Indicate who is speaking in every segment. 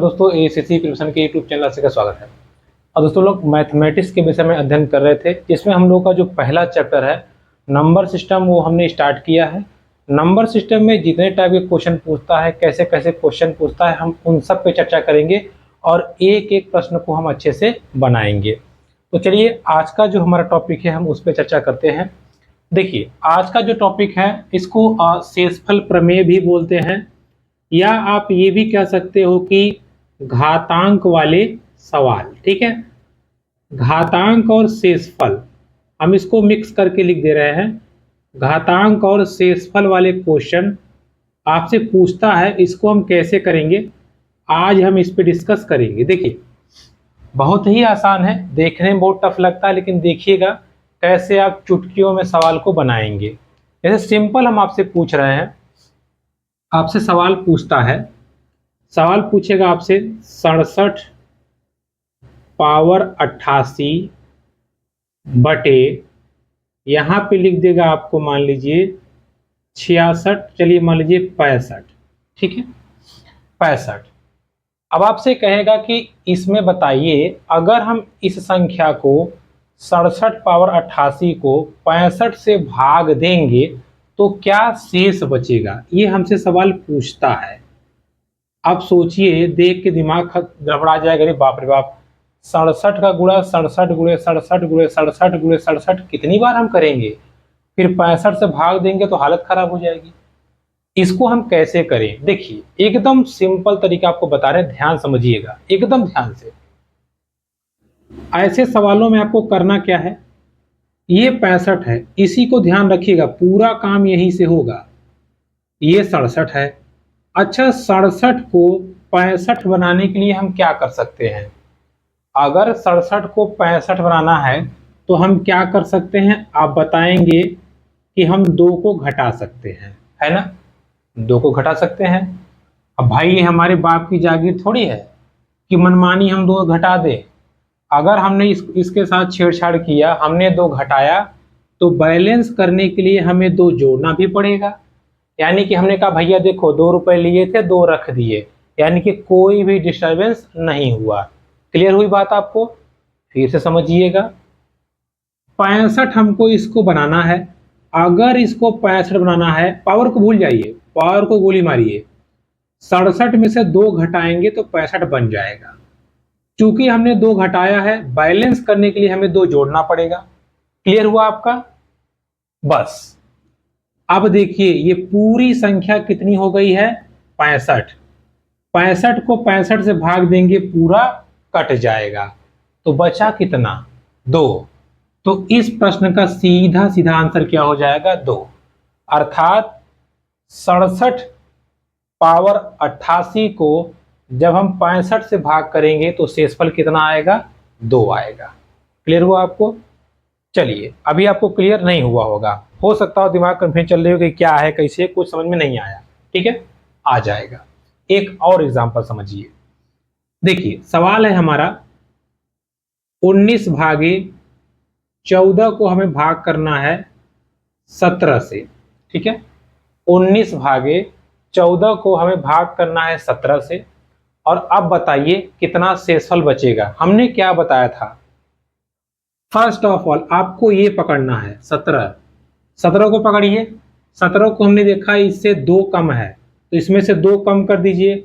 Speaker 1: दोस्तों, ACC preparation के YouTube channel से का स्वागत है। और दोस्तों लोग मैथमेटिक्स के विषय में अध्ययन कर रहे थे, जिसमें हम लोग का जो पहला चैप्टर है नंबर सिस्टम, वो हमने स्टार्ट किया है। नंबर सिस्टम में जितने टाइप के क्वेश्चन पूछता है, कैसे कैसे क्वेश्चन पूछता है, हम उन सब पे चर्चा करेंगे और एक एक प्रश्न को हम अच्छे से बनाएंगे। तो चलिए, आज का जो हमारा टॉपिक है हम उस पर चर्चा करते हैं। देखिए, आज का जो टॉपिक है इसको शेषफल प्रमेय भी बोलते हैं, या आप ये भी कह सकते हो कि घातांक वाले सवाल। ठीक है, घातांक और शेषफल हम इसको मिक्स करके लिख दे रहे हैं। घातांक और शेषफल वाले क्वेश्चन आपसे पूछता है, इसको हम कैसे करेंगे आज हम इस पे डिस्कस करेंगे। देखिए, बहुत ही आसान है, देखने में बहुत टफ लगता है, लेकिन देखिएगा कैसे आप चुटकियों में सवाल को बनाएंगे। जैसे सिंपल हम आपसे पूछ रहे हैं, आपसे सवाल पूछता है, सवाल पूछेगा आपसे 67 पावर 88 बटे, यहाँ पे लिख देगा आपको मान लीजिए 66, चलिए मान लीजिए 65। ठीक है, 65। अब आपसे कहेगा कि इसमें बताइए, अगर हम इस संख्या को 67 पावर 88 को 65 से भाग देंगे तो क्या शेष बचेगा। ये हमसे सवाल पूछता है। अब सोचिए, देख के दिमाग गड़बड़ा जाएगा, अरे बाप रे बाप, 67 का गुणा 67 गुणे 67 गुणे 67 गुणे 67 कितनी बार हम करेंगे, फिर 65 से भाग देंगे तो हालत खराब हो जाएगी। इसको हम कैसे करें, देखिए एकदम सिंपल तरीका आपको बता रहे हैं, ध्यान समझिएगा एकदम ध्यान से। ऐसे सवालों में आपको करना क्या है, ये 65 है, इसी को ध्यान रखिएगा, पूरा काम यही से होगा। ये 67 है। अच्छा, 67 को 65 बनाने के लिए हम क्या कर सकते हैं। अगर 67 को 65 बनाना है तो हम क्या कर सकते हैं, आप बताएंगे कि हम 2 को घटा सकते हैं, है ना, 2 को घटा सकते हैं। अब भाई, ये हमारे बाप की जागीर थोड़ी है कि मनमानी हम 2 घटा दे। अगर हमने इसके साथ छेड़छाड़ किया, हमने 2 घटाया, तो बैलेंस करने के लिए हमें 2 जोड़ना भी पड़ेगा। यानी कि हमने कहा भैया देखो 2 रुपए लिए थे, 2 रख दिए, यानी कि कोई भी डिस्टरबेंस नहीं हुआ। क्लियर हुई बात आपको, फिर से समझिएगा। 65 हमको इसको बनाना है। अगर इसको 65 बनाना है, पावर को भूल जाइए, पावर को गोली मारिए, 67 में से 2 घटाएंगे तो 65 बन जाएगा। चूंकि हमने 2 घटाया है, बैलेंस करने के लिए हमें 2 जोड़ना पड़ेगा। क्लियर हुआ आपका। बस अब देखिए, ये पूरी संख्या कितनी हो गई है, 65। 65 को 65 से भाग देंगे, पूरा कट जाएगा, तो बचा कितना, 2। तो इस प्रश्न का सीधा सीधा आंसर क्या हो जाएगा, 2। अर्थात 67 पावर 88 को जब हम 65 से भाग करेंगे तो शेषफल कितना आएगा, 2 आएगा। क्लियर हुआ आपको। चलिए, अभी आपको क्लियर नहीं हुआ होगा, हो सकता हो दिमाग कन्फ्यूजन चल रही हो कि क्या है कैसे, कुछ समझ में नहीं आया। ठीक है, आ जाएगा। एक और एग्जांपल समझिए। देखिए, सवाल है हमारा 19 भागे 14 को हमें भाग करना है 17 से। ठीक है, 19 भागे 14 को हमें भाग करना है 17 से, और अब बताइए कितना शेषफल बचेगा। हमने क्या बताया था, फर्स्ट ऑफ ऑल आपको ये पकड़ना है 17। 17 को पकड़िए, 17 को हमने देखा इससे 2 कम है, तो इसमें से 2 कम कर दीजिए।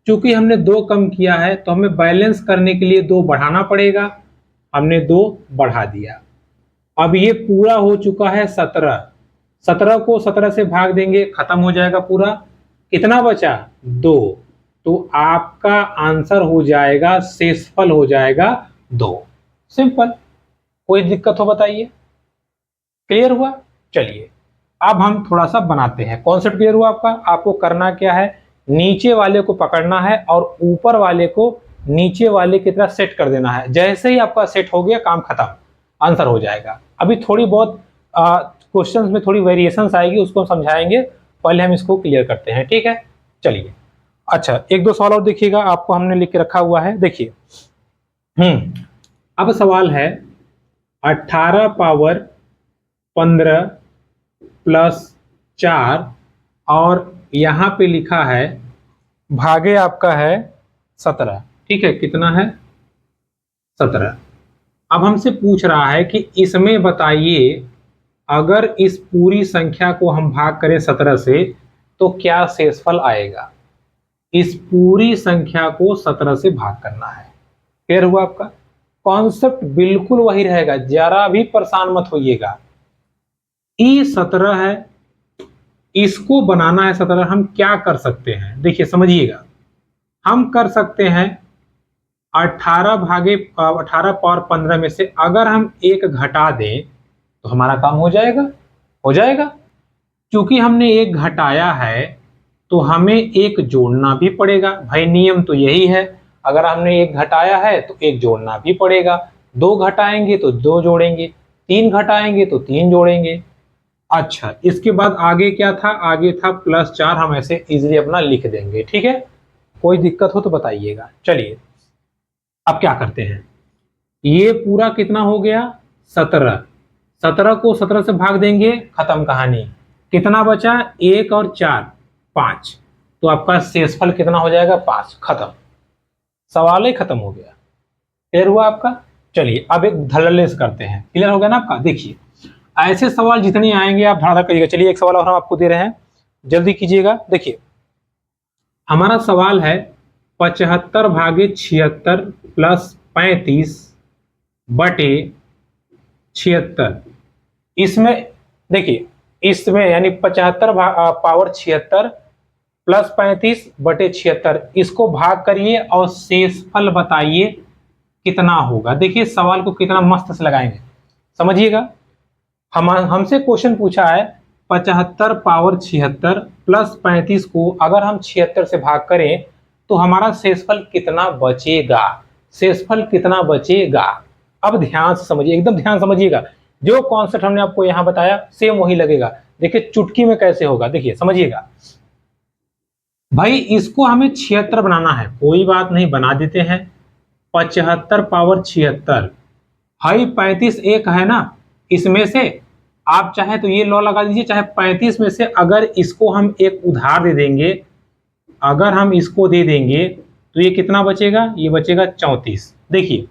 Speaker 1: चूंकि हमने 2 कम किया है तो हमें बैलेंस करने के लिए 2 बढ़ाना पड़ेगा, हमने 2 बढ़ा दिया। अब ये पूरा हो चुका है 17। 17 को 17 से भाग देंगे, खत्म हो जाएगा पूरा। कितना बचा, 2। तो आपका आंसर हो जाएगा, शेषफल हो जाएगा 2। सिंपल, कोई दिक्कत हो बताइए। क्लियर हुआ। चलिए, अब हम थोड़ा सा बनाते हैं। कॉन्सेप्ट क्लियर हुआ आपका। आपको करना क्या है, नीचे वाले को पकड़ना है और ऊपर वाले को नीचे वाले की तरह सेट कर देना है। जैसे ही आपका सेट हो गया, काम खत्म, आंसर हो जाएगा। अभी थोड़ी बहुत क्वेश्चंस में थोड़ी वेरिएशंस आएगी, उसको हम समझाएंगे, पहले हम इसको क्लियर करते हैं। ठीक है, चलिए। अच्छा, 1-2 सवाल और देखिएगा, आपको हमने लिख के रखा हुआ है। देखिए, अब सवाल है 18 पावर 15 प्लस 4, और यहाँ पे लिखा है भागे आपका है 17। ठीक है, कितना है? 17। अब हमसे पूछ रहा है कि इसमें बताइए, अगर इस पूरी संख्या को हम भाग करें 17 से तो क्या शेषफल आएगा। इस पूरी संख्या को 17 से भाग करना है। क्लियर हुआ आपका? कॉन्सेप्ट बिल्कुल वही रहेगा, जरा भी परेशान मत होइएगा। ई 17 है, इसको बनाना है 17। हम क्या कर सकते हैं, देखिए समझिएगा। हम कर सकते हैं 18 पावर 15 में से अगर हम एक घटा दें तो हमारा काम हो जाएगा। हो जाएगा, क्योंकि हमने एक घटाया है तो हमें एक जोड़ना भी पड़ेगा। भाई नियम तो यही है, अगर हमने एक घटाया है तो एक जोड़ना भी पड़ेगा। दो घटाएंगे तो दो जोड़ेंगे, तीन घटाएंगे तो तीन जोड़ेंगे। अच्छा, इसके बाद आगे क्या था? आगे था +4। हम ऐसे इजीली अपना लिख देंगे। ठीक है, कोई दिक्कत हो तो बताइएगा। चलिए अब क्या करते हैं, ये पूरा कितना हो गया? 17। 17 को 17 से भाग देंगे, खत्म कहानी। कितना बचा? 1 और 4 5। तो आपका शेषफल कितना हो जाएगा? 5। खत्म, सवाल ही खत्म हो गया। क्लियर हुआ आपका? चलिए अब एक धड़ल्ले से करते हैं। क्लियर हो गया ना आपका? देखिए ऐसे सवाल जितने आएंगे आप धड़ाधड़ करिएगा। चलिए एक सवाल और हम आपको दे रहे हैं, जल्दी कीजिएगा। देखिए हमारा सवाल है 75 भागे 76 प्लस 35 बटे 76। इसमें देखिए, इसमें यानी 75 पावर 76 प्लस 35 बटे 76, इसको भाग करिए और शेषफल बताइए कितना होगा। देखिए सवाल को कितना मस्त से लगाएंगे, समझिएगा। हमसे क्वेश्चन पूछा है 75 पावर 76 प्लस 35 को अगर हम 76 से भाग करें तो हमारा शेषफल कितना बचेगा। शेषफल कितना बचेगा, अब ध्यान से समझिए, एकदम ध्यान समझिएगा। जो कॉन्सेप्ट हमने आपको यहां बताया सेम वही लगेगा। देखिए चुटकी में कैसे होगा, देखिए समझिएगा। भाई इसको हमें 76 बनाना है, कोई बात नहीं, बना देते हैं। 75 पावर 76, हाई 35 एक है ना, इसमें से आप चाहे तो ये लॉ लगा दीजिए, चाहे 35 में से अगर इसको हम एक उधार दे देंगे, अगर हम इसको दे देंगे तो ये कितना बचेगा? ये बचेगा 34। देखिए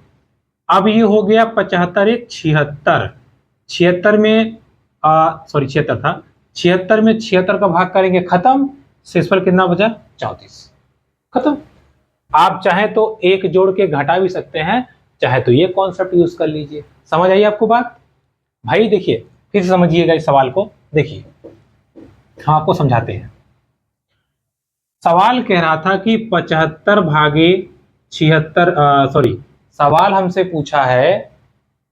Speaker 1: अब ये हो गया 75 एक 76। 76 में सॉरी 76 था, 76 में 76 का भाग करेंगे, खत्म। शेषफल कितना बचा? 34। खत्म। आप चाहे तो एक जोड़ के घटा भी सकते हैं, चाहे तो ये कॉन्सेप्ट यूज कर लीजिए। समझ आई आपको बात? भाई देखिए फिर समझिएगा इस सवाल को। देखिए हम आपको समझाते हैं। सवाल कह रहा था कि 75 भागे 76 सॉरी, सवाल हमसे पूछा है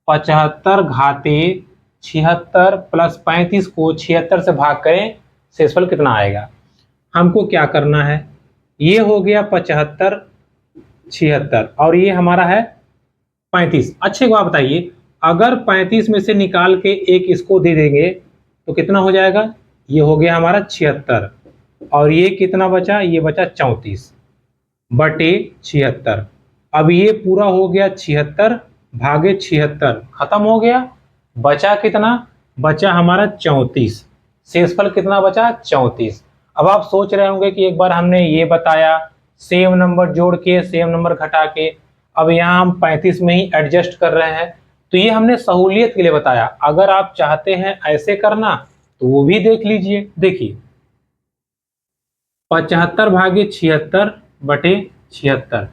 Speaker 1: 75 घाते 76 प्लस 35 को 76 से भाग करें, शेषफल कितना आएगा। हमको क्या करना है, ये हो गया 75 76 और ये हमारा है 35। अच्छे को आप बताइए, अगर 35 में से निकाल के एक इसको दे देंगे तो कितना हो जाएगा? ये हो गया हमारा 76 और ये कितना बचा? ये बचा 34 बटे 76। अब ये पूरा हो गया 76 भागे 76, खत्म हो गया। बचा कितना? बचा हमारा 34। शेषफल कितना बचा? 34। अब आप सोच रहे होंगे कि एक बार हमने ये बताया सेम नंबर जोड़ के सेम नंबर घटा के, अब यहाँ हम 35 में ही एडजस्ट कर रहे हैं। तो ये हमने सहूलियत के लिए बताया, अगर आप चाहते हैं ऐसे करना तो वो भी देख लीजिए। देखिए 75 भागे 76 बटे 76,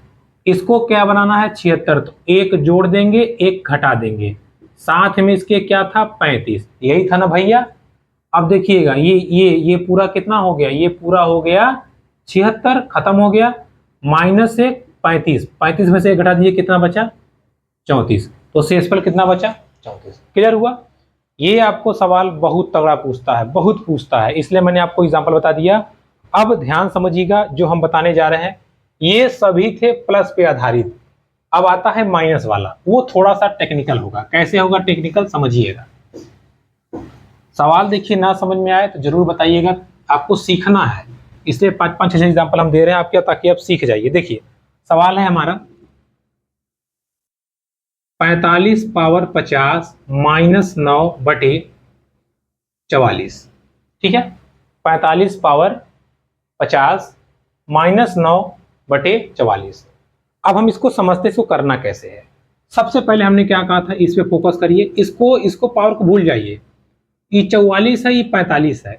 Speaker 1: इसको क्या बनाना है? 76, तो एक जोड़ देंगे एक घटा देंगे, साथ में इसके क्या था? 35, यही था ना भैया। अब देखिएगा ये पूरा कितना हो गया? ये पूरा हो गया 76, खत्म हो गया। माइनस एक 35, 35 में से एक घटा दिए, कितना बचा? 34। तो शेषफल कितना बचा? 34। क्लियर हुआ? ये आपको सवाल बहुत तगड़ा पूछता है, बहुत पूछता है, इसलिए मैंने आपको एग्जांपल बता दिया। अब ध्यान समझिएगा, जो हम बताने जा रहे हैं ये सभी थे प्लस पे आधारित। अब आता है माइनस वाला, वो थोड़ा सा टेक्निकल होगा। कैसे होगा टेक्निकल, समझिएगा। सवाल देखिए ना समझ में आए तो जरूर बताइएगा, आपको सीखना है, इसलिए 5-5 6 एग्जाम्पल हम दे रहे हैं आपके, ताकि आप सीख जाइए। देखिए सवाल है हमारा 45 पावर 50 माइनस 9 बटे 44। ठीक है, 45 पावर 50 माइनस 9 बटे 44। अब हम इसको समझते इसको करना कैसे है। सबसे पहले हमने क्या कहा था, इस पे फोकस करिए, इसको पावर को भूल जाइए। ये 44 है, ये 45 है,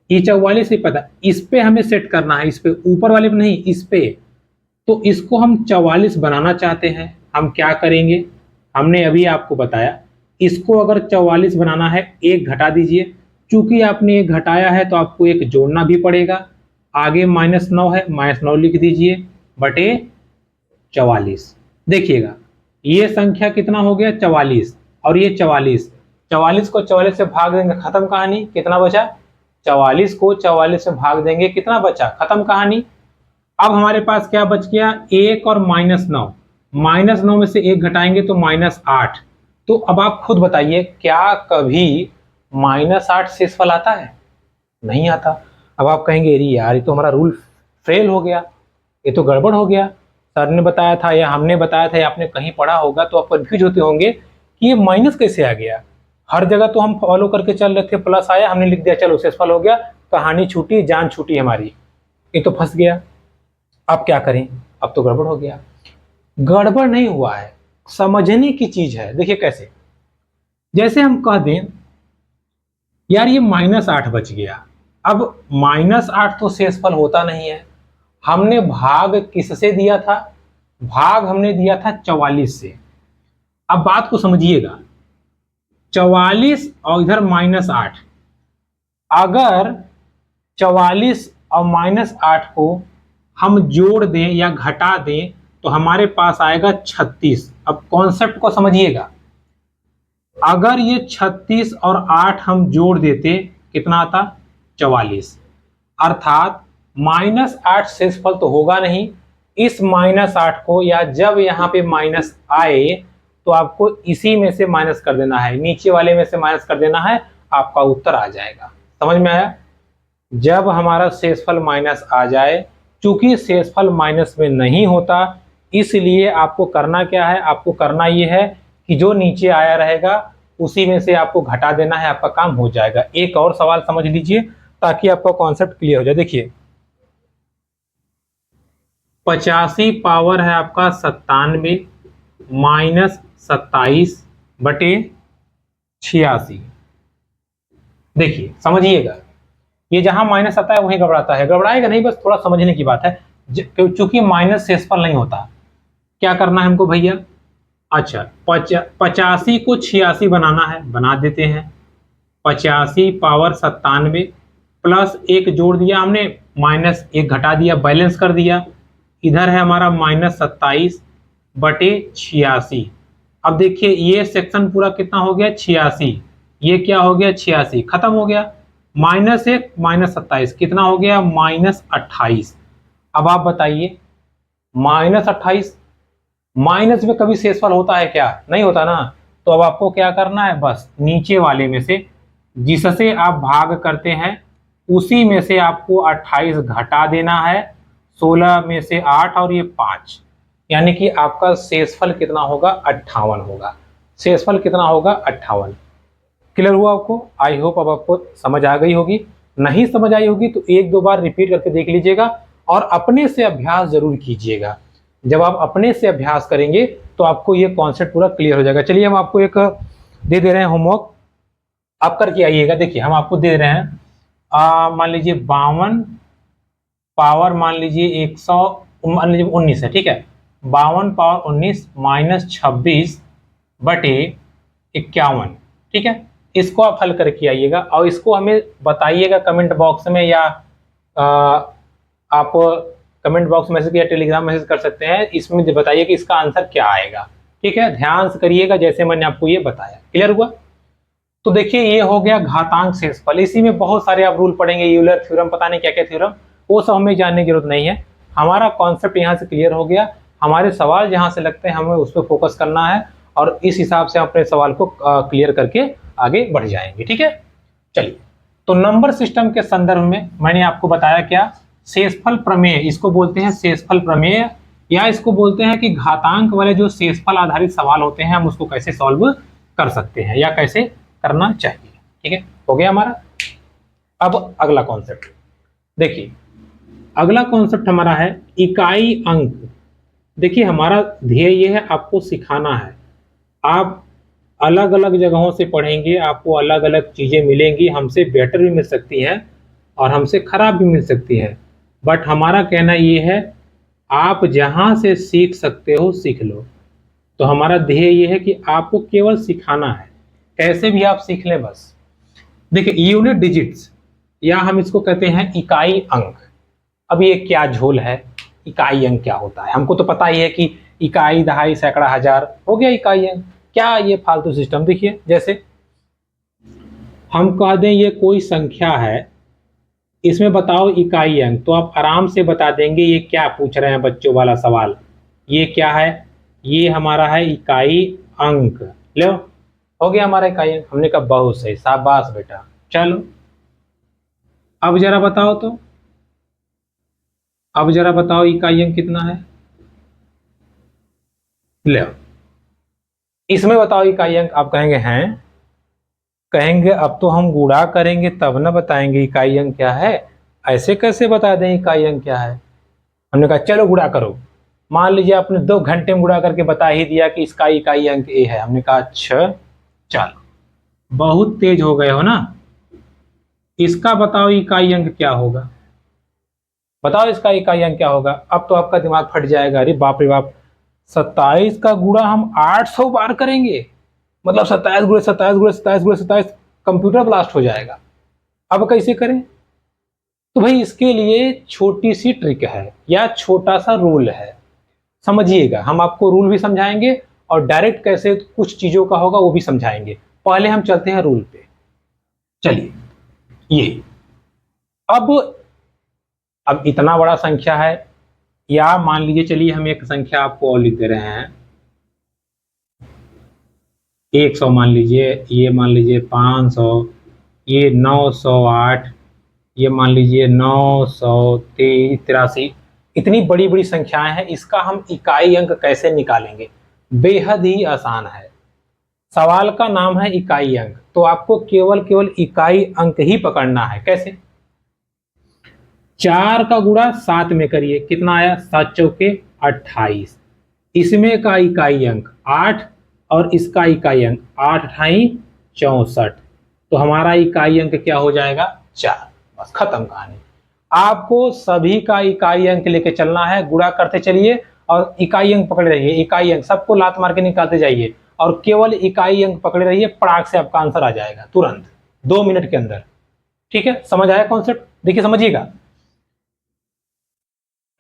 Speaker 1: ये 44 ये 45, इस पे हमें सेट करना है, इस पे, ऊपर वाले पे नहीं, इस पे। तो इसको हम 44 बनाना चाहते हैं, हम क्या करेंगे, हमने अभी आपको बताया, इसको अगर 44 बनाना है, एक घटा दीजिए, चूंकि आपने एक घटाया है तो आपको एक जोड़ना भी पड़ेगा, आगे -9 है, -9 लिख दीजिए बटे 44। देखिएगा ये संख्या कितना हो गया, 44, और ये 44, 44 को 44 से भाग देंगे, खत्म कहानी। कितना बचा, 44 को 44 से भाग देंगे, कितना बचा, खत्म कहानी। अब हमारे पास क्या बच गया, 1 और -9, -9 में से 1 घटाएंगे तो -8। तो अब आप खुद बताइए, क्या कभी -8 शेषफल आता है, नहीं आता। अब आप कहेंगे अरे यार ये तो हमारा रूल फेल हो गया, ये तो गड़बड़ हो गया, सर ने बताया था या हमने बताया था या आपने कहीं पढ़ा होगा, तो आप कंफ्यूज होते होंगे कि ये माइनस कैसे आ गया। हर जगह तो हम फॉलो करके चल रहे थे, प्लस आया हमने लिख दिया चलो शेषफल हो गया, कहानी छूटी, जान छूटी हमारी, ये तो फंस गया। अब क्या करें, अब तो गड़बड़ हो गया। गड़बड़ नहीं हुआ है, समझने की चीज है। देखिए कैसे, जैसे हम कह दें यार ये -8 बच गया, अब -8 तो शेषफल होता नहीं है, हमने भाग किससे दिया था, भाग हमने दिया था 44 से। अब बात को समझिएगा, 44 और इधर -8, अगर 44 और -8 को हम जोड़ दें या घटा दें तो हमारे पास आएगा 36। अब कॉन्सेप्ट को समझिएगा, अगर ये 36 और 8 हम जोड़ देते कितना आता, 44, अर्थात -8 शेषफल तो होगा नहीं। इस -8 को, या जब यहाँ पे माइनस आए तो आपको इसी में से माइनस कर देना है, नीचे वाले में से माइनस कर देना है, आपका उत्तर आ जाएगा। समझ में आया, जब हमारा शेषफल माइनस आ जाए, चूंकि शेषफल माइनस में नहीं होता, इसलिए आपको करना क्या है, आपको करना ये है कि जो नीचे आया रहेगा उसी में से आपको घटा देना है, आपका काम हो जाएगा। एक और सवाल समझ लीजिए ताकि आपका कॉन्सेप्ट क्लियर हो जाए। देखिए 85 पावर है आपका 97 -27 बटे 86। देखिए समझिएगा, ये जहां माइनस आता है वहीं घबराता है, घबराएगा नहीं, बस थोड़ा समझने की बात है। चूंकि माइनस शेषफल नहीं होता, क्या करना है हमको भैया, अच्छा 85 को 86 बनाना है, बना देते हैं। 85 पावर 97 प्लस 1 जोड़ दिया हमने, -1 घटा दिया, बैलेंस कर दिया, इधर है हमारा -27 बटे 86। अब देखिए ये सेक्शन पूरा कितना हो गया, 86, ये क्या हो गया 86, खत्म हो गया। -1 -27 कितना हो गया, -28। अब आप बताइए, -28, माइनस में कभी शेषफल होता है क्या, नहीं होता ना। तो अब आपको क्या करना है, बस नीचे वाले में से जिससे आप भाग करते हैं उसी में से आपको 28 घटा देना है, 16 में से 8 और ये 5, यानी कि आपका शेषफल कितना होगा, 58 होगा। शेषफल कितना होगा, 58। क्लियर हुआ आपको, आई होप अब आपको समझ आ गई होगी। नहीं समझ आई होगी तो एक दो बार रिपीट करके देख लीजिएगा और अपने से अभ्यास जरूर कीजिएगा। जब आप अपने से अभ्यास करेंगे तो आपको ये कॉन्सेप्ट पूरा क्लियर हो जाएगा। चलिए हम आपको एक दे दे रहे हैं होमवर्क, आप करके आइएगा। देखिए हम आपको दे रहे हैं, मान लीजिए 52 पावर, मान लीजिए 100, मान लीजिए 19 है, ठीक है, 52 पावर 19 -26 बटे 51, ठीक है। इसको आप हल करके आइएगा और इसको हमें बताइएगा कमेंट बॉक्स में, या आप कमेंट बॉक्स मैसेज या टेलीग्राम मैसेज कर सकते हैं, इसमें बताइए कि इसका आंसर क्या आएगा, ठीक है। ध्यान से करिएगा जैसे मैंने आपको ये बताया। क्लियर हुआ, तो देखिए ये हो गया घातांक शेषफल। इसी में बहुत सारे आप रूल पढ़ेंगे, यूलर थ्योरम, पता नहीं क्या क्या थ्योरम, वो सब हमें जानने की जरूरत नहीं है। हमारा कॉन्सेप्ट यहाँ से क्लियर हो गया, हमारे सवाल जहाँ से लगते हैं हमें उस पर फोकस करना है और इस हिसाब से अपने सवाल को क्लियर करके आगे बढ़ जाएंगे, ठीक है। चलिए, तो नंबर सिस्टम के संदर्भ में मैंने आपको बताया क्या, शेषफल प्रमेय, इसको बोलते हैं शेषफल प्रमेय, या इसको बोलते हैं कि घातांक वाले जो शेषफल आधारित सवाल होते हैं हम उसको कैसे सॉल्व कर सकते हैं या कैसे करना चाहिए, ठीक है। हो गया हमारा। अब अगला कॉन्सेप्ट देखिए, अगला कॉन्सेप्ट हमारा है इकाई अंक देखिए हमारा ध्येय ये है आपको सिखाना है। आप अलग अलग जगहों से पढ़ेंगे, आपको अलग अलग चीज़ें मिलेंगी, हमसे बेटर भी मिल सकती हैं और हमसे खराब भी मिल सकती है। बट हमारा कहना ये है, आप जहाँ से सीख सकते हो सीख लो। तो हमारा ध्येय ये है कि आपको केवल सिखाना है, कैसे भी आप सीख लें बस। देखिए यूनिट डिजिट्स, या हम इसको कहते हैं इकाई अंक। अब ये क्या झोल है, इकाई अंक क्या होता है? हमको तो पता ही है कि इकाई, दहाई, सैकड़ा, हजार हो गया इकाई अंक। क्या ये फालतू सिस्टम? देखिए जैसे हम कह दें ये कोई संख्या है, इसमें बताओ इकाई अंक, तो आप आराम से बता देंगे ये क्या पूछ रहे हैं बच्चों वाला सवाल। ये क्या है? ये हमारा है इकाई अंक। लो, हो गया हमारा इकाई अंक। हमने कहा बहुत सही, शाबाश बेटा। चलो अब जरा बताओ, तो अब जरा बताओ इकाई अंक कितना है? ले, इसमें बताओ इकाई अंक। आप कहेंगे हैं, कहेंगे अब तो हम गुणा करेंगे तब ना बताएंगे इकाई अंक क्या है, ऐसे कैसे बता दें इकाई अंक क्या है? हमने कहा चलो गुणा करो। मान लीजिए आपने 2 घंटे में गुणा करके बता ही दिया कि इसका इकाई अंक ए है। हमने कहा अच्छा, चलो बहुत तेज हो गए हो ना। इसका बताओ इकाई अंक क्या होगा? बताओ इसका इकाई अंक क्या होगा? अब तो आपका दिमाग फट जाएगा। अरे बाप रे बाप, 27 का गुणा हम 800 बार करेंगे, मतलब 27 गुणे 27 गुणे 27 गुणे 27, कंप्यूटर ब्लास्ट हो जाएगा। अब कैसे करें? तो भाई इसके लिए छोटी सी ट्रिक है या छोटा सा रूल है, समझिएगा। हम आपको रूल भी समझाएंगे और डायरेक्ट कैसे कुछ चीजों का होगा वो भी समझाएंगे। पहले हम चलते हैं रूल पे। चलिए, ये अब इतना बड़ा संख्या है, या मान लीजिए चलिए हम एक संख्या आपको और लिख दे रहे हैं 100, मान लीजिए, ये मान लीजिए 500, ये 908, ये मान लीजिए 983। इतनी बड़ी बड़ी संख्याएं हैं, इसका हम इकाई अंक कैसे निकालेंगे? बेहद ही आसान है। सवाल का नाम है इकाई अंक, तो आपको केवल केवल इकाई अंक ही पकड़ना है। कैसे? 4 का गुणा 7 में करिए, कितना आया? 7 चौके 28। इसमें का इकाई अंक 8 और इसका इकाई अंक 8 अठाई 64। तो हमारा इकाई अंक क्या हो जाएगा? 4। बस खत्म कहानी। आपको सभी का इकाई अंक लेके चलना है, गुणा करते चलिए और इकाई अंक पकड़े रहिए। इकाई अंक सबको लात मार के निकालते जाइए और केवल इकाई अंक पकड़े रहिए, पड़ाक से आपका आंसर आ जाएगा तुरंत 2 मिनट के अंदर। ठीक है, समझ आया कॉन्सेप्ट? देखिए समझिएगा।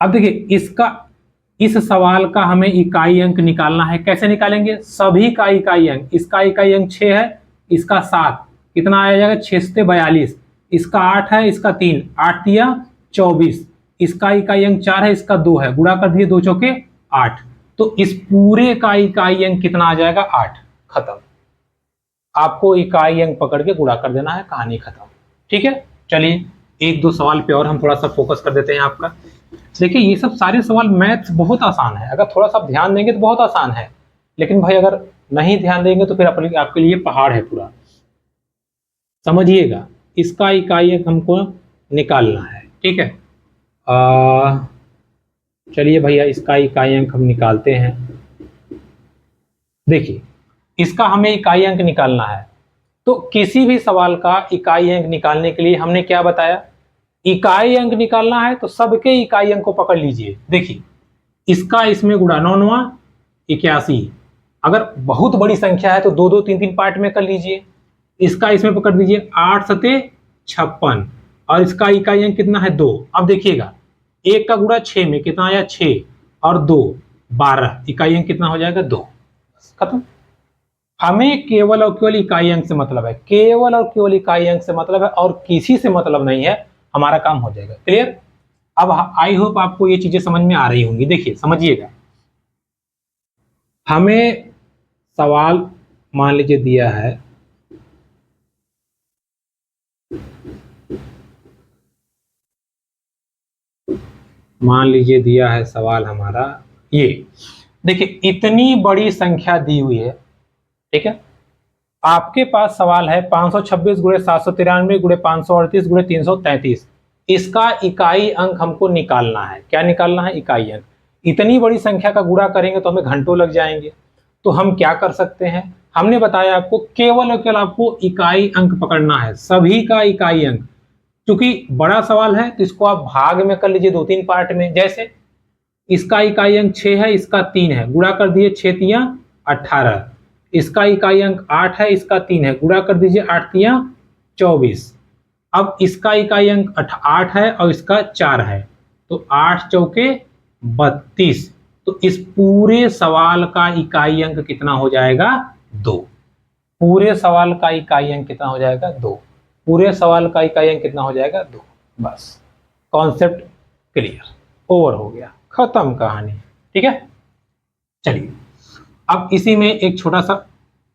Speaker 1: अब देखिए इस सवाल का हमें इकाई अंक निकालना है। कैसे निकालेंगे? सभी का इकाई अंक। इसका इकाई अंक 6 है, इसका 7, कितना आ जाएगा? 6 से 42। इसका 8 है, इसका 3, 8 दिया 24। इसका इकाई अंक 4 है, इसका 2 है, गुणा कर दिए 2 चौके 8। तो इस पूरे का इकाई अंक कितना आ जाएगा? 8। खत्म। आपको इकाई अंक पकड़ के गुणा कर देना है, कहानी खत्म। ठीक है, चलिए 1-2 सवाल पे और हम थोड़ा सा फोकस कर देते हैं आपका। देखिए ये सब सारे सवाल मैथ्स बहुत आसान है, अगर थोड़ा सा ध्यान देंगे तो बहुत आसान है, लेकिन भाई अगर नहीं ध्यान देंगे तो फिर आपके लिए पहाड़ है पूरा। समझिएगा, इसका इकाई अंक हमको निकालना है। ठीक है, चलिए भैया इसका इकाई अंक हम निकालते हैं। देखिए इसका हमें इकाई अंक निकालना है, तो किसी भी सवाल का इकाई अंक निकालने के लिए हमने क्या बताया? इकाई अंक निकालना है तो सबके इकाई अंक को पकड़ लीजिए। देखिए इसका इसमें गुणा 9 81। अगर बहुत बड़ी संख्या है तो 2-2 3-3 पार्ट में कर लीजिए। इसका इसमें पकड़ दीजिए 8 सते 56 और इसका इकाई अंक कितना है? 2। अब देखिएगा 1 का गुणा 6 में कितना आया? 6 और 2 12, इकाई अंक कितना हो जाएगा? 2। खत्म। हमें केवल और केवल इकाई अंक से मतलब है, केवल और केवल इकाई अंक से मतलब है और किसी से मतलब नहीं है, हमारा काम हो जाएगा। क्लियर? अब आई होप आपको ये चीजें समझ में आ रही होंगी। देखिए समझिएगा, हमें सवाल मान लीजिए दिया है सवाल हमारा ये। देखिए इतनी बड़ी संख्या दी हुई है, ठीक है, आपके पास सवाल है 526 गुणे 793 गुणे 538 गुणे 333। इसका इकाई अंक हमको निकालना है। क्या निकालना है? इकाई अंक। इतनी बड़ी संख्या का गुणा करेंगे तो हमें घंटों लग जाएंगे। तो हम क्या कर सकते हैं, हमने बताया आपको केवल और केवल आपको इकाई अंक पकड़ना है, सभी का इकाई अंक। क्योंकि बड़ा सवाल है तो इसको आप भाग में कर लीजिए 2-3 पार्ट में। जैसे इसका इकाई अंक 6 है, इसका 3 है, गुणा कर दिए 6 तिया 18। इसका इकाई अंक 8 है, इसका 3 है, गुणा कर दीजिए 8 तिया 24। अब इसका इकाई अंक 8 है और इसका 4 है, तो 8 चौके 32। तो इस पूरे सवाल का इकाई अंक कितना हो जाएगा, 2। पूरे सवाल का इकाई अंक कितना हो जाएगा, 2। पूरे सवाल का इकाई अंक कितना हो जाएगा, 2। बस कॉन्सेप्ट क्लियर, ओवर हो गया, खत्म कहानी। ठीक है, चलिए अब इसी में एक छोटा सा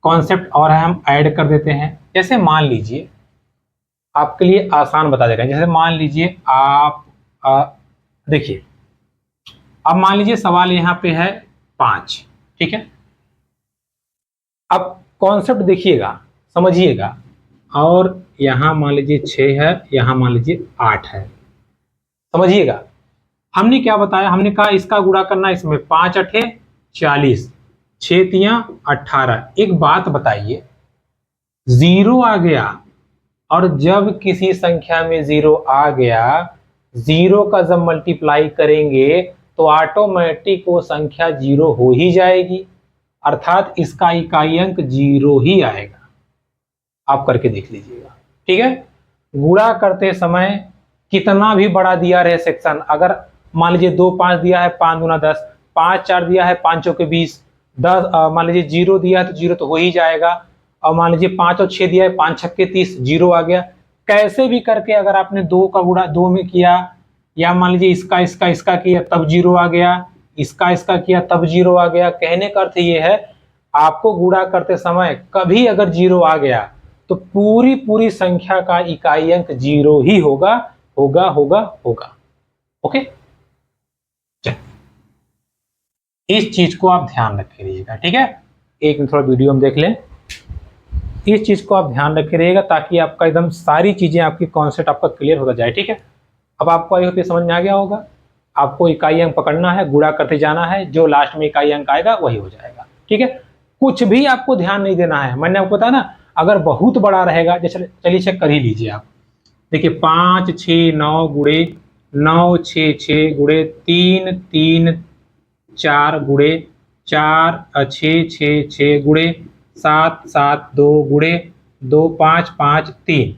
Speaker 1: कॉन्सेप्ट और है, हम ऐड कर देते हैं। जैसे मान लीजिए, आपके लिए आसान बता देगा। जैसे मान लीजिए आप देखिए, अब मान लीजिए सवाल यहाँ पे है 5, ठीक है। अब कॉन्सेप्ट देखिएगा, समझिएगा। और यहाँ मान लीजिए 6 है, यहाँ मान लीजिए 8 है, समझिएगा। हमने क्या बताया, हमने कहा इसका गुणा करना इसमें, 5 अठे 40, 6 तिया 18। एक बात बताइए, 0 आ गया, और जब किसी संख्या में 0 आ गया, 0 का जब मल्टीप्लाई करेंगे तो ऑटोमेटिक वो संख्या 0 हो ही जाएगी, अर्थात इसका इकाई अंक 0 ही आएगा। आप करके देख लीजिएगा, ठीक है। गुणा करते समय कितना भी बड़ा दिया रहे सेक्शन, अगर मान लीजिए 2 5 दिया है, 5 दूना 10, 5 4 दिया है, 5 चौके 20, 10 मान लीजिए 0 दिया है तो 0 तो हो ही जाएगा। और मान लीजिए 5 और 6 दिया है, 5 छक्के 30, 0 आ गया। कैसे भी करके अगर आपने 2 का गुणा 2 में किया, या मान लीजिए इसका किया तब 0 आ गया, इसका किया तब 0 आ गया। कहने का अर्थ ये है, आपको गुणा करते समय कभी अगर 0 आ गया तो पूरी संख्या का इकाई अंक 0 ही होगा, होगा होगा होगा। ओके, इस चीज को आप ध्यान रखे रहिएगा, ठीक है। एक मिनट थोड़ा वीडियो हम देख लें। इस चीज को आप ध्यान रखे रहिएगा ताकि आपका एकदम सारी चीजें, आपकी कॉन्सेप्ट आपका क्लियर होता जाए, ठीक है। अब आपको आई होप ये समझ में आ गया होगा। आपको इकाई अंक पकड़ना है, गुणा करते जाना है, जो लास्ट में इकाई अंक आएगा वही हो जाएगा, ठीक है। कुछ भी आपको ध्यान नहीं देना है, मैंने आपको बताया ना, अगर बहुत बड़ा रहेगा, जैसे चलिए चेक कर ही लीजिए आप। देखिए 5 6 9 गुणे 9 6 6 गुणे 3 3 4 गुणे 4 6 6 6 गुणे 7 7 2 गुणे 2 5 5 3।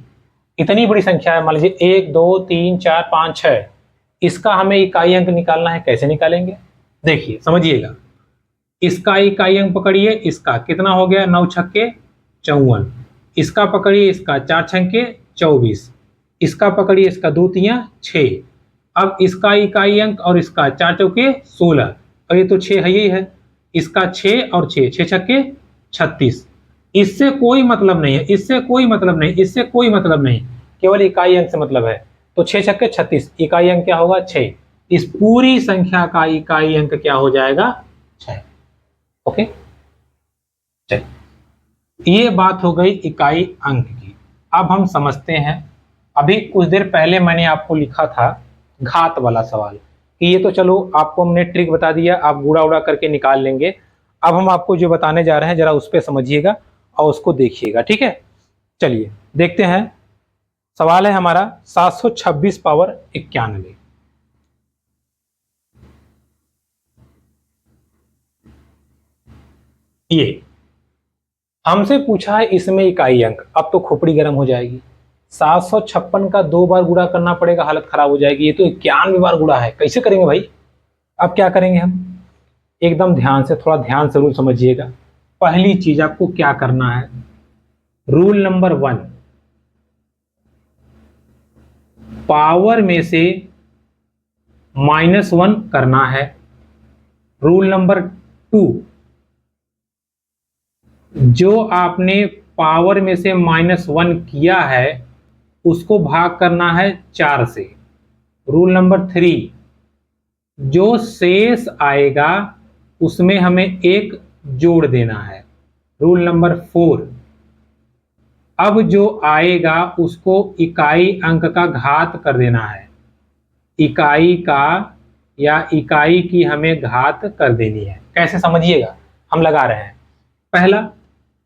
Speaker 1: इतनी बड़ी संख्या है, मान लीजिए 1 2 3 4 5 6। इसका हमें इकाई अंक निकालना है, कैसे निकालेंगे, देखिए समझिएगा। इसका इकाई अंक पकड़िए, इसका कितना हो गया, 9 छक्के 54। इसका पकड़िए, इसका 4 छक्के 24। इसका पकड़िए, इसका 2 तिया 6। अब इसका इकाई अंक और इसका 4 चौके 16, और ये तो 6 है ही है। इसका 6 और 6, 6 छक्के 36। इससे कोई मतलब नहीं है, इससे कोई मतलब नहीं, इससे कोई मतलब नहीं, केवल इकाई अंक से मतलब है। तो 6 छक्के 36, इकाई अंक क्या होगा, 6। इस पूरी संख्या का इकाई अंक क्या हो जाएगा, 6। ओके, चलिए ये बात हो गई इकाई अंक की। अब हम समझते हैं, अभी कुछ देर पहले मैंने आपको लिखा था घात वाला सवाल, कि ये तो चलो आपको हमने ट्रिक बता दिया, आप गुणा उड़ा करके निकाल लेंगे। अब हम आपको जो बताने जा रहे हैं जरा उस पर समझिएगा और उसको देखिएगा, ठीक है। चलिए देखते हैं, सवाल है हमारा 726 पावर 91। ये हमसे पूछा है इसमें इकाई अंक। अब तो खोपड़ी गर्म हो जाएगी, 756 का 2 बार गुणा करना पड़ेगा, हालत खराब हो जाएगी। ये तो 91 बार गुणा है, कैसे करेंगे भाई। अब क्या करेंगे हम, एकदम ध्यान से, थोड़ा ध्यान से रूल समझिएगा। पहली चीज आपको क्या करना है, रूल नंबर 1, पावर में से -1 करना है। रूल नंबर 2, जो आपने पावर में से -1 किया है उसको भाग करना है 4 से। रूल नंबर 3, जो शेष आएगा उसमें हमें 1 जोड़ देना है। रूल नंबर 4, अब जो आएगा उसको इकाई अंक का घात कर देना है। इकाई का या इकाई की हमें घात कर देनी है। कैसे समझिएगा, हम लगा रहे हैं। पहला,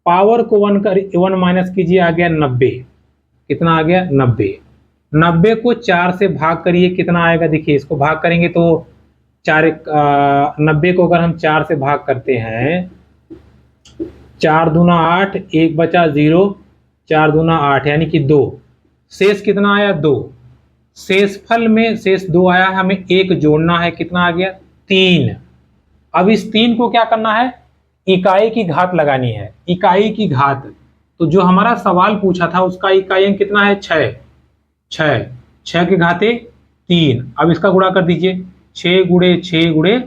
Speaker 1: पावर को 1 माइनस कीजिए, आ गया 90। कितना आ गया? 90। 90 को 4 से भाग करिए, कितना आएगा? देखिए, इसको भाग करेंगे तो 90 को अगर हम 4 से भाग करते हैं, 4 दूना 8, 1 बचा 0, 4 दूना 8 यानी कि 2। शेष कितना आया? 2। शेषफल में शेष 2 आया है, हमें 1 जोड़ना है, कितना आ गया? 3। अब इस 3 को क्या करना है? इकाई की घात लगानी है, इकाई की घात। तो जो हमारा सवाल पूछा था उसका इकाई अंक कितना है? 6। 6, 6 के घाते 3। अब इसका गुणा कर दीजिए, 6 गुणे 6 गुणे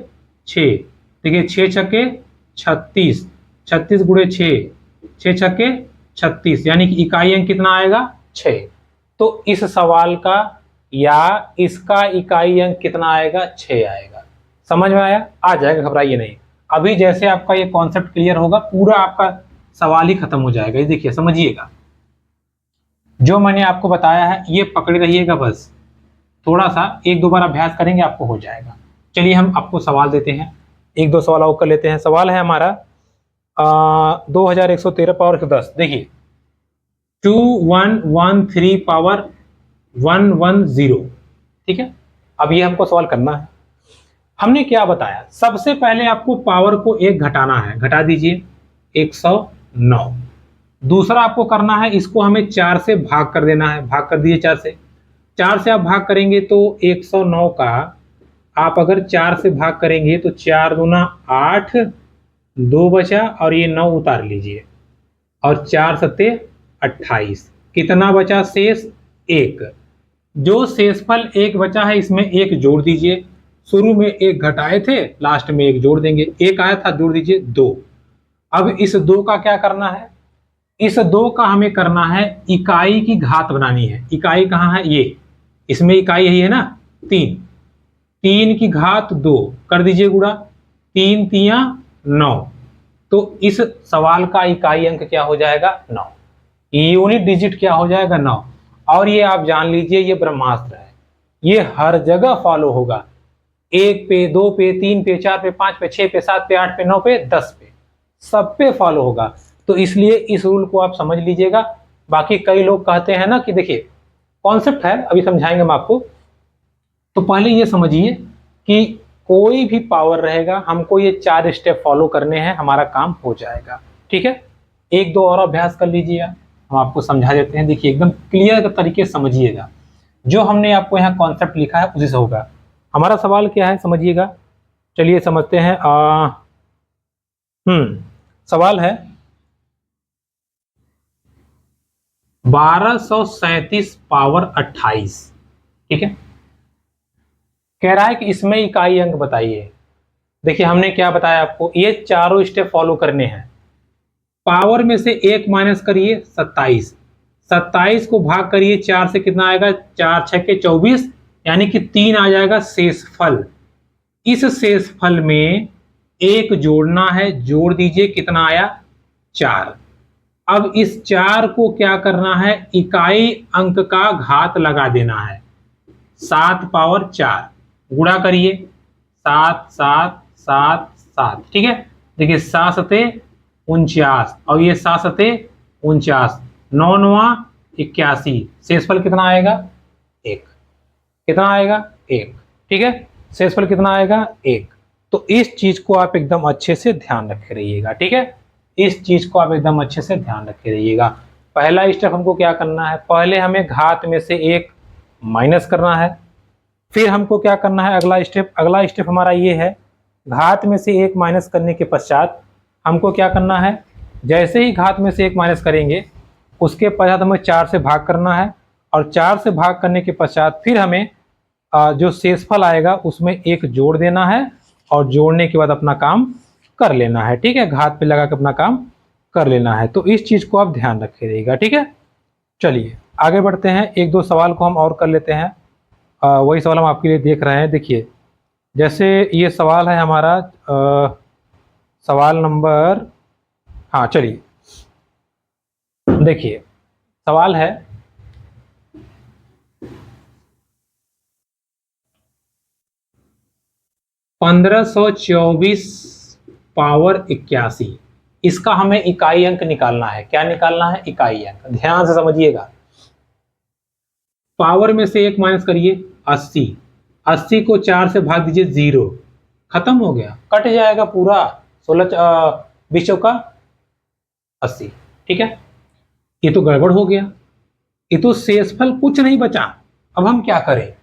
Speaker 1: 6। देखिए, 6 छक्के 36, 36 गुणे 6, 6 छक्के 36, यानी कि इकाई अंक कितना आएगा? 6। तो इस सवाल का या इसका इकाई अंक कितना आएगा? 6 आएगा। समझ में आया? आ जाएगा, घबराइए नहीं। अभी जैसे आपका ये कॉन्सेप्ट क्लियर होगा, पूरा आपका सवाल ही खत्म हो जाएगा। ये देखिए, समझिएगा, जो मैंने आपको बताया है ये पकड़े रहिएगा, बस थोड़ा सा 1-2 बार अभ्यास करेंगे आपको हो जाएगा। चलिए हम आपको सवाल देते हैं, 1-2 सवाल और कर लेते हैं। सवाल है हमारा 2113 पावर 110। देखिए, 2113 पावर 110, ठीक है। अब ये हमको सवाल करना है। हमने क्या बताया? सबसे पहले आपको पावर को 1 घटाना है, घटा दीजिए, 109। दूसरा आपको करना है, इसको हमें 4 से भाग कर देना है, भाग कर दिए 4 से। 4 से आप भाग करेंगे तो 109 का आप अगर 4 से भाग करेंगे तो 4 दूना 8, 2 बचा और ये 9 उतार लीजिए, और 4 सत्ते 28। कितना बचा शेष? 1। जो शेषफल 1 बचा है इसमें 1 जोड़ दीजिए। शुरू में 1 घटाए थे, लास्ट में 1 जोड़ देंगे। 1 आया था, जोड़ दीजिए 2। अब इस 2 का क्या करना है? इस 2 का हमें करना है इकाई की घात बनानी है। इकाई कहाँ है? ये, इसमें इकाई यही है ना, 3। 3 की घात 2 कर दीजिए गुणा, 3 तिया 9। तो इस सवाल का इकाई अंक क्या हो जाएगा? 9। यूनिट डिजिट क्या हो जाएगा? 9। और ये आप जान लीजिए, ये ब्रह्मास्त्र है, ये हर जगह फॉलो होगा। 1 पे, 2 पे, 3 पे, 4 पे, 5 पे, 6 पे, 7 पे, 8 पे, 9 पे, 10 पे, सब पे फॉलो होगा। तो इसलिए इस रूल को आप समझ लीजिएगा। बाकी कई लोग कहते हैं ना कि देखिए, कॉन्सेप्ट है, अभी समझाएंगे हम आपको। तो पहले ये समझिए कि कोई भी पावर रहेगा, हमको ये 4 स्टेप फॉलो करने हैं, हमारा काम हो जाएगा, ठीक है। 1-2 और अभ्यास कर लीजिए, हम आपको समझा देते हैं। देखिए, एकदम क्लियर तरीके से समझिएगा, जो हमने आपको यहाँ कॉन्सेप्ट लिखा है उसी से होगा। हमारा सवाल क्या है समझिएगा, चलिए समझते हैं। सवाल है 1237 पावर 28, ठीक है। कह रहा है कि इसमें इकाई अंक बताइए। देखिए, हमने क्या बताया आपको, ये चारों स्टेप फॉलो करने हैं। पावर में से 1 माइनस करिए, 27। 27 को भाग करिए 4 से, कितना आएगा? 4 छक्के 24, यानी कि 3 आ जाएगा शेषफल। इस शेषफल में 1 जोड़ना है, जोड़ दीजिए, कितना आया? 4। अब इस 4 को क्या करना है? इकाई अंक का घात लगा देना है। 7 पावर 4 गुणा करिए, 7 7 7 7, ठीक है। देखिए, 7 सते 49 और ये 7 सते 49, 9 9 81। शेषफल कितना आएगा? 1। कितना आएगा? 1, ठीक है। शेषफल कितना आएगा? 1। तो इस चीज को आप एकदम अच्छे से ध्यान रखे रहिएगा, ठीक है। इस चीज को आप एकदम अच्छे से ध्यान रखे रहिएगा। पहला स्टेप हमको क्या करना है? पहले हमें घात में से 1 माइनस करना है। फिर हमको क्या करना है? अगला स्टेप हमारा ये है, घात में से 1 माइनस करने के पश्चात हमको क्या करना है? जैसे ही घात में से 1 माइनस करेंगे, उसके पश्चात हमें 4 से भाग करना है, और 4 से भाग करने के पश्चात फिर हमें जो शेषफल आएगा उसमें 1 जोड़ देना है, और जोड़ने के बाद अपना काम कर लेना है, ठीक है। घात पे लगा के अपना काम कर लेना है। तो इस चीज को आप ध्यान रखे रहिएगा, ठीक है। चलिए आगे बढ़ते हैं, 1-2 सवाल को हम और कर लेते हैं। वही सवाल हम आपके लिए देख रहे हैं। देखिए, जैसे ये सवाल है हमारा सवाल नंबर, हाँ चलिए देखिए, सवाल है 1524 पावर 81, इसका हमें इकाई अंक निकालना है। क्या निकालना है? इकाई अंक। ध्यान से समझिएगा। पावर में से 1 माइनस करिए, 80। 80 को 4 से भाग दीजिए, 0। खत्म हो गया, कट जाएगा पूरा। 16 का 80। ठीक है, ये तो गड़बड़ हो गया, ये तो शेषफल कुछ नहीं बचा। अब हम क्या करें?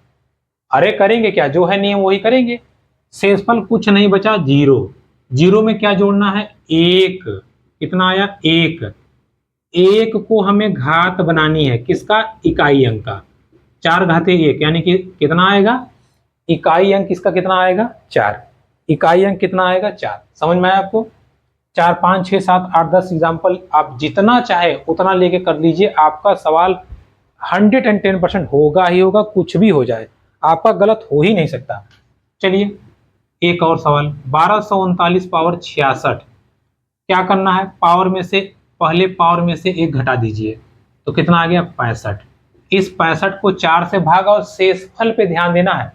Speaker 1: अरे करेंगे क्या, जो है नियम वही करेंगे। शेषफल कुछ नहीं बचा, 0। 0 में क्या जोड़ना है? 1। कितना आया? 1। 1 को हमें घात बनानी है, किसका? इकाई अंक का। 4 घाते 1 यानी कि कितना आएगा? इकाई अंक इसका कितना आएगा? 4। इकाई अंक कितना आएगा? 4। समझ में आया आपको? 4, 5, 6, 7, 8, 10 एग्जाम्पल आप जितना चाहे उतना लेके कर लीजिए, आपका सवाल 110% होगा ही होगा, कुछ भी हो जाए आपका गलत हो ही नहीं सकता। चलिए एक और सवाल, 1239 पावर 66। क्या करना है? पावर में से पहले पावर में से 1 घटा दीजिए, तो कितना आ गया? 65। इस 65 को 4 से भागा और शेषफल पे ध्यान देना है।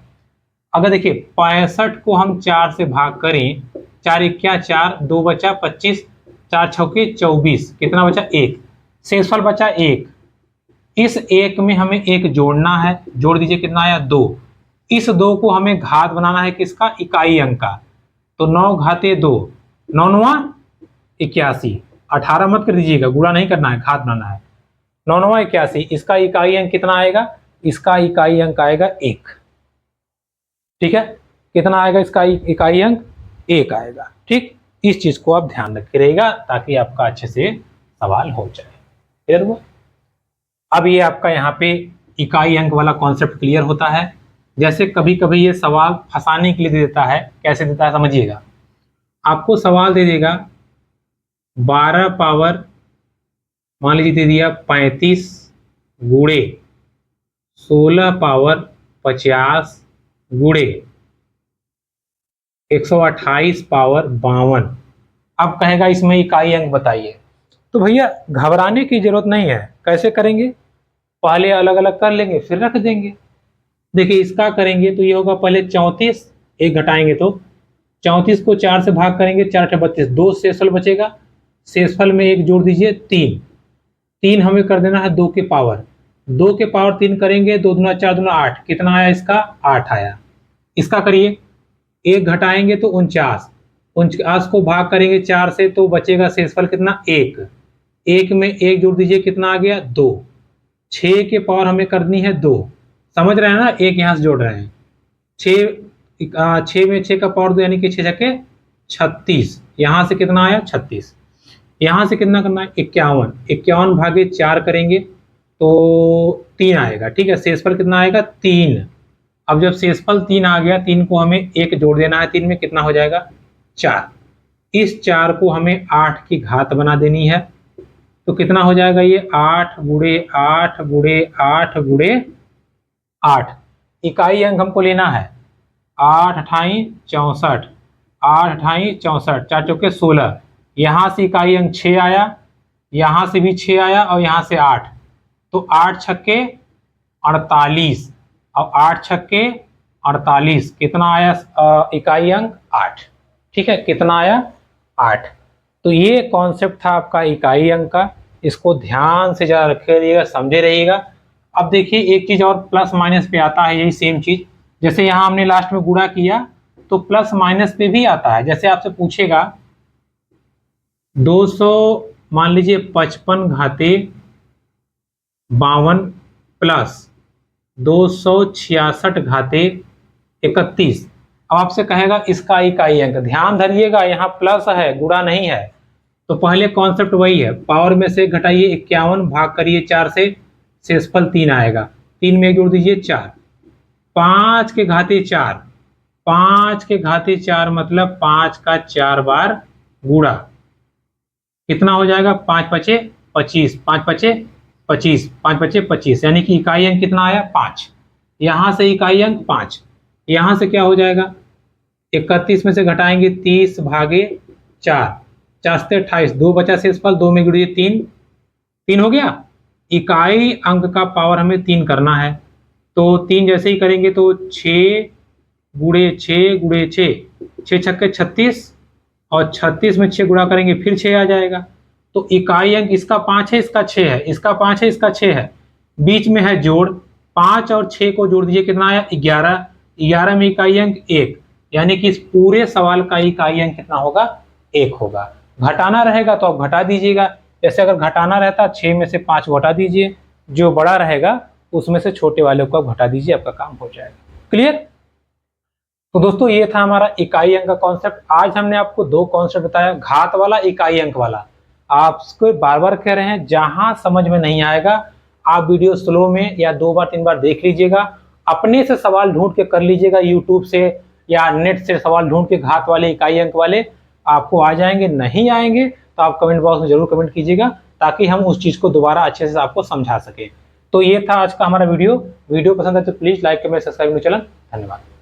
Speaker 1: अगर देखिए 65 को हम 4 से भाग करें, 4 इक्या 4, 2 बचा 25, 4 छक्के 24, कितना बचा? 1। शेषफल बचा 1। इस 1 में हमें 1 जोड़ना है, जोड़ दीजिए, कितना आया? 2। इस 2 को हमें घात बनाना है, किसका? इकाई अंक का। तो 9 घाते 2, 9 9 81। 18 मत कर दीजिएगा, गुणा नहीं करना है, घात बनाना है। 9 9 81, इसका इकाई अंक कितना आएगा? इसका इकाई अंक आएगा 1। ठीक है, कितना आएगा इसका इकाई अंक? 1 आएगा। ठीक, इस चीज को आप ध्यान रखे रहेगा ताकि आपका अच्छे से सवाल हो जाए। क्लियर हुआ? अब ये आपका यहाँ पे इकाई अंक वाला कॉन्सेप्ट क्लियर होता है। जैसे कभी कभी ये सवाल फंसाने के लिए दे देता है। कैसे देता है समझिएगा। आपको सवाल दे देगा 12 पावर मान लीजिए दे दिया 35 गुणे 16 पावर 50 गुणे 128 पावर 52। अब कहेगा इसमें इकाई अंक बताइए। तो भैया घबराने की जरूरत नहीं है। कैसे करेंगे? पहले अलग अलग कर लेंगे फिर रख देंगे। देखिए इसका करेंगे तो ये होगा पहले 34, 1 घटाएंगे तो 34 को 4 से भाग करेंगे, 4 32, 2 शेषफल बचेगा। शेषफल में 1 जोड़ दीजिए, 3। 3 हमें कर देना है 2 के पावर। 2 के पावर 3 करेंगे, 2 दूना 4 दूना 8, कितना आया इसका? 8 आया। इसका करिए, 1 घटाएंगे तो 49, 49 को भाग करेंगे 4 से तो बचेगा शेषफल कितना? 1। 1 में 1 जोड़ दीजिए, कितना आ गया? 2। 6 के पावर हमें करनी है 2। समझ रहे हैं ना? 1 यहाँ से जोड़ रहे हैं। 6 में 6 का पावर 2 यानी कि 6 छक्के 36। यहाँ से कितना आया? 36। यहाँ से कितना करना है? 51। 51 भागे 4 करेंगे तो 3 आएगा। ठीक है, शेषफल कितना आएगा? 3। अब जब शेषफल 3 आ गया, 3 को हमें 1 जोड़ देना है, 3 में कितना हो जाएगा? 4। इस 4 को हमें 8 की घात बना देनी है, तो कितना हो जाएगा ये? 8 गुणे 8 गुणे 8 गुणे 8। इकाई अंक हमको लेना है 8 अठाई 64, 8 अठाई 64, 4 चौके 16। यहाँ से इकाई अंक 6 आया, यहाँ से भी 6 आया और यहाँ से 8, तो 8 छक्के 48 और 8 छक्के 48, कितना आया इकाई अंक? 8। ठीक है, कितना आया? 8। तो ये कॉन्सेप्ट था आपका इकाई अंक का। इसको ध्यान से जरा रखे रहिएगा, समझे रहिएगा। अब देखिए एक चीज और प्लस माइनस पे आता है, यही सेम चीज। जैसे यहाँ हमने लास्ट में गुणा किया तो प्लस माइनस पे भी आता है। जैसे आपसे पूछेगा 200 मान लीजिए 55 घाते 52 प्लस 266 घाते 31। अब आपसे कहेगा इसका इकाई अंक। ध्यान धरिएगा यहाँ प्लस है, गुणा नहीं है। तो पहले कॉन्सेप्ट वही है, पावर में से घटाइए 51, भाग करिए 4 से, शेषफल 3 आएगा। 3 में जोड़ दीजिए 4। 5 के घाते 4, 5 के घाते 4 मतलब 5 का 4 बार गुणा, कितना हो जाएगा? 5 पचे 25, 5 पचे 25, 5 पचे 25, यानी कि इकाई अंक कितना आया? 5। यहाँ से इकाई अंक 5, यहाँ से क्या हो जाएगा? 31 में से घटाएंगे 30 भागे 4, 4 से 28, 2 बचा शेषफल, 2 में जुड़िए 3, 3 हो गया। इकाई अंक का पावर हमें 3 करना है, तो 3 जैसे ही करेंगे तो 6 गुणे 6 गुणे 6, 6 छक्के 36, और 36 में 6 गुणा करेंगे फिर 6 आ जाएगा। तो इकाई अंक इसका 5 है, इसका 6 है, इसका 5 है, इसका 6 है, बीच में है जोड़, 5 और 6 को जोड़ दीजिए, कितना आया 11, 11 में इकाई अंक 1, यानी कि इस पूरे सवाल का इकाई अंक कितना होगा 1 होगा। घटाना रहेगा तो आप घटा दीजिएगा, जैसे अगर घटाना रहता 6 में से 5 घटा दीजिए, जो बड़ा रहेगा उसमें से छोटे वाले को आप घटा दीजिए, आपका काम हो जाएगा। क्लियर? तो दोस्तों ये था हमारा इकाई अंक का कॉन्सेप्ट। आज हमने आपको दो कॉन्सेप्ट बताया, घात वाला, इकाई अंक वाला। आपको बार बार कह रहे हैं, जहां समझ में नहीं आएगा आप वीडियो स्लो में या 2 बार 3 बार देख लीजिएगा, अपने से सवाल ढूंढ के कर लीजिएगा, यूट्यूब से या नेट से सवाल ढूंढ के, घात वाले, इकाई अंक वाले आपको आ जाएंगे। नहीं आएंगे तो आप कमेंट बॉक्स में जरूर कमेंट कीजिएगा, ताकि हम उस चीज को दोबारा अच्छे से आपको समझा सके। तो ये था आज का हमारा वीडियो। वीडियो पसंद है तो please like comment subscribe channel. धन्यवाद।